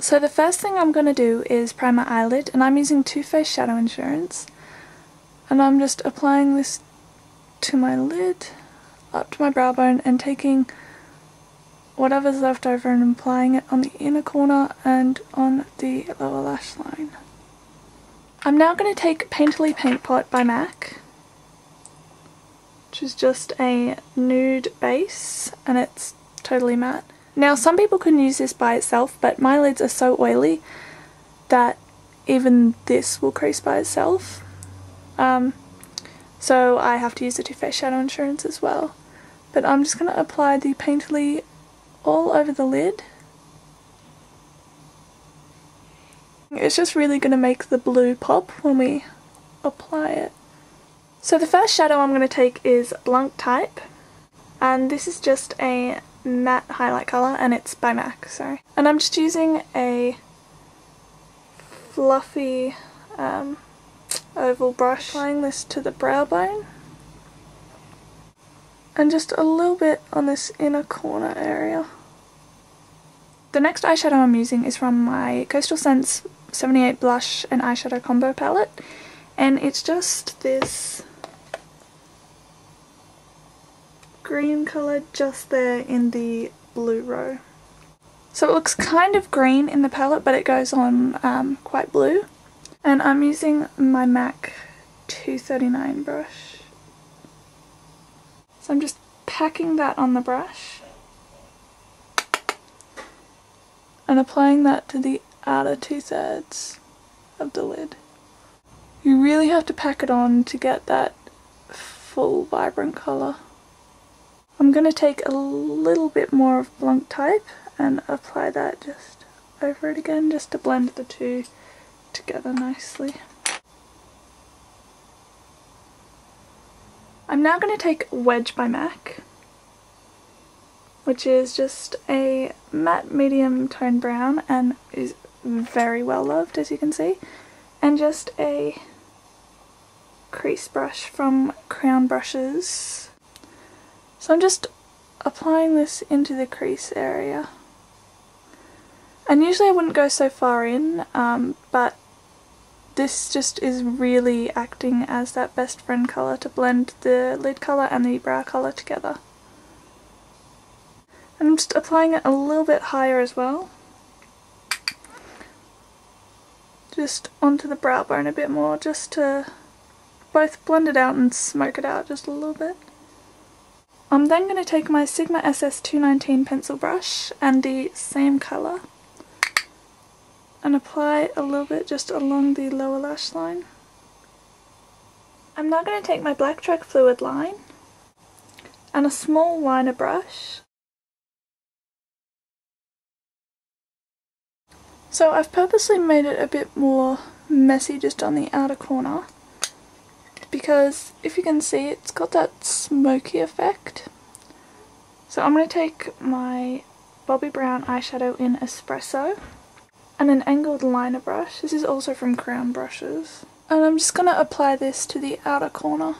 So the first thing I'm going to do is prime my eyelid, and I'm using Too Faced Shadow Insurance. And I'm just applying this to my lid, up to my brow bone, and taking whatever's left over and applying it on the inner corner and on the lower lash line. I'm now going to take Painterly Paintpot by MAC, which is just a nude base, and it's totally matte. Now some people can use this by itself, but my lids are so oily that even this will crease by itself. So I have to use the Too Faced Shadow Insurance as well. But I'm just going to apply the Painterly all over the lid. It's just really going to make the blue pop when we apply it. So the first shadow I'm going to take is Blanc type, and this is just a matte highlight colour, and it's by MAC, sorry. And I'm just using a fluffy oval brush, applying this to the brow bone, and just a little bit on this inner corner area. The next eyeshadow I'm using is from my Coastal Scents 78 blush and eyeshadow combo palette, and it's just this green colour just there in the blue row. So it looks kind of green in the palette, but it goes on quite blue. And I'm using my MAC 239 brush. So I'm just packing that on the brush and applying that to the outer 2/3 of the lid. You really have to pack it on to get that full vibrant colour. I'm going to take a little bit more of Blanc type and apply that just over it again, just to blend the two together nicely. I'm now going to take Wedge by MAC, which is just a matte medium tone brown and is very well loved, as you can see, and just a crease brush from Crown Brushes. So I'm just applying this into the crease area. And usually I wouldn't go so far in, but this just is really acting as that best friend colour to blend the lid colour and the brow colour together. And I'm just applying it a little bit higher as well. Just onto the brow bone a bit more, just to both blend it out and smoke it out just a little bit. I'm then going to take my Sigma SS219 pencil brush and the same colour and apply a little bit just along the lower lash line. I'm now going to take my blacktrack fluidline and a small liner brush. So I've purposely made it a bit more messy just on the outer corner, because if you can see, it's got that smoky effect. So I'm going to take my Bobbi Brown eyeshadow in Espresso and an angled liner brush. This is also from Crown Brushes. And I'm just going to apply this to the outer corner.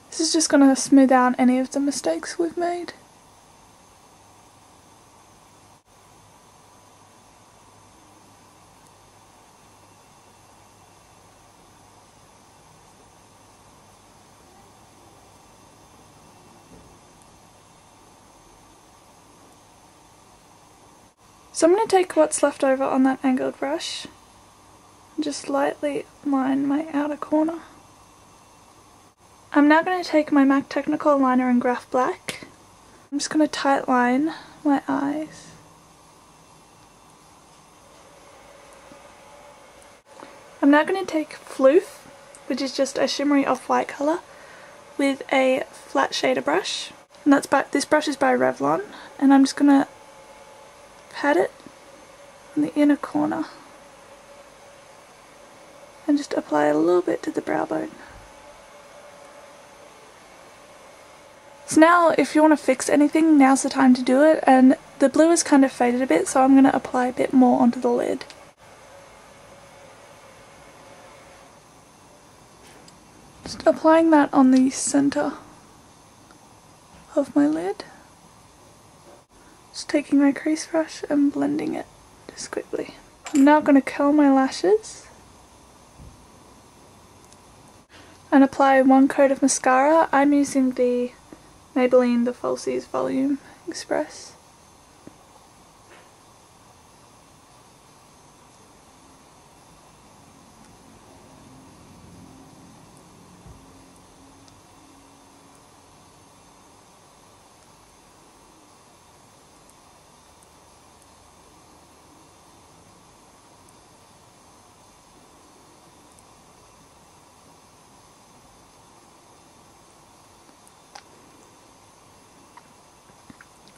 This is just going to smooth out any of the mistakes we've made. So I'm going to take what's left over on that angled brush and just lightly line my outer corner. I'm now going to take my MAC Technakohl liner in Graphblack. I'm just going to tight line my eyes. I'm now going to take Phloof, which is just a shimmery off-white colour, with a flat shader brush. And this brush is by Revlon, and I'm just going to pat it in the inner corner and just apply a little bit to the brow bone. So now if you want to fix anything, now's the time to do it, and the blue is kind of faded a bit, so I'm going to apply a bit more onto the lid. Just applying that on the center of my lid. Just taking my crease brush and blending it just quickly. I'm now going to curl my lashes and apply one coat of mascara. I'm using the Maybelline the Falsies Volume Express.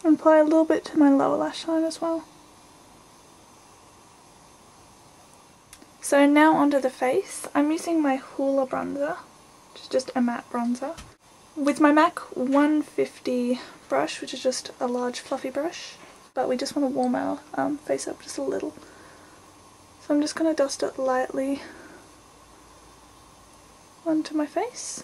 And apply a little bit to my lower lash line as well. So now onto the face. I'm using my Hoola bronzer, which is just a matte bronzer, with my MAC 150 brush, which is just a large fluffy brush, but we just want to warm our face up just a little. So I'm just going to dust it lightly onto my face.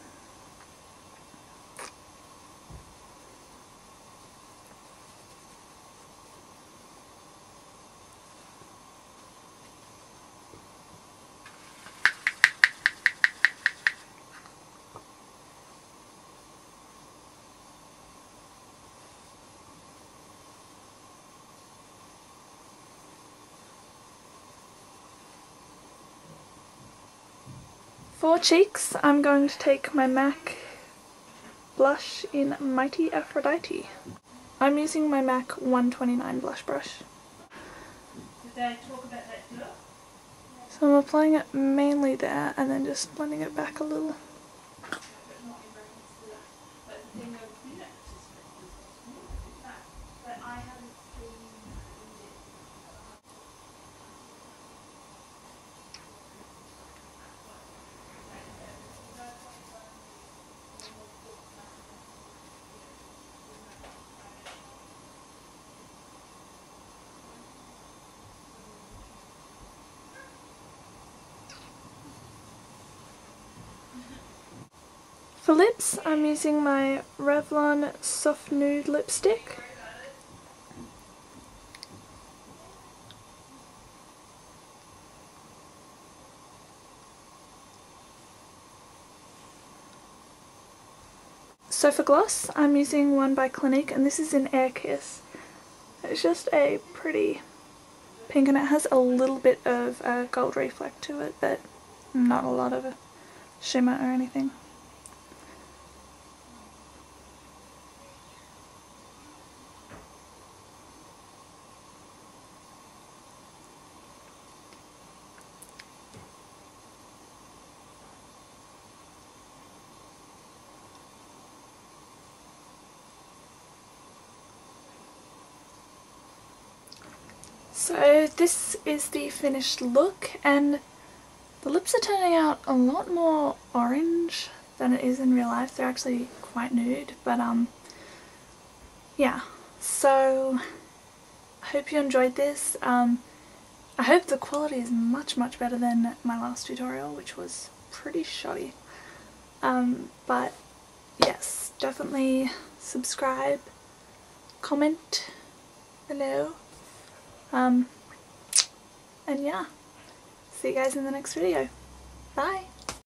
For cheeks, I'm going to take my MAC blush in Mighty Aphrodite. I'm using my MAC 129 blush brush. Did they talk about that too? So I'm applying it mainly there and then just blending it back a little. For lips, I'm using my Revlon Soft Nude lipstick. So for gloss, I'm using one by Clinique, and this is in Air Kiss. It's just a pretty pink and it has a little bit of a gold reflect to it, but not a lot of a shimmer or anything. So this is the finished look, and the lips are turning out a lot more orange than it is in real life. They're actually quite nude, but yeah. So I hope you enjoyed this. I hope the quality is much better than my last tutorial, which was pretty shoddy. But yes, definitely subscribe, comment below. And yeah, see you guys in the next video. Bye!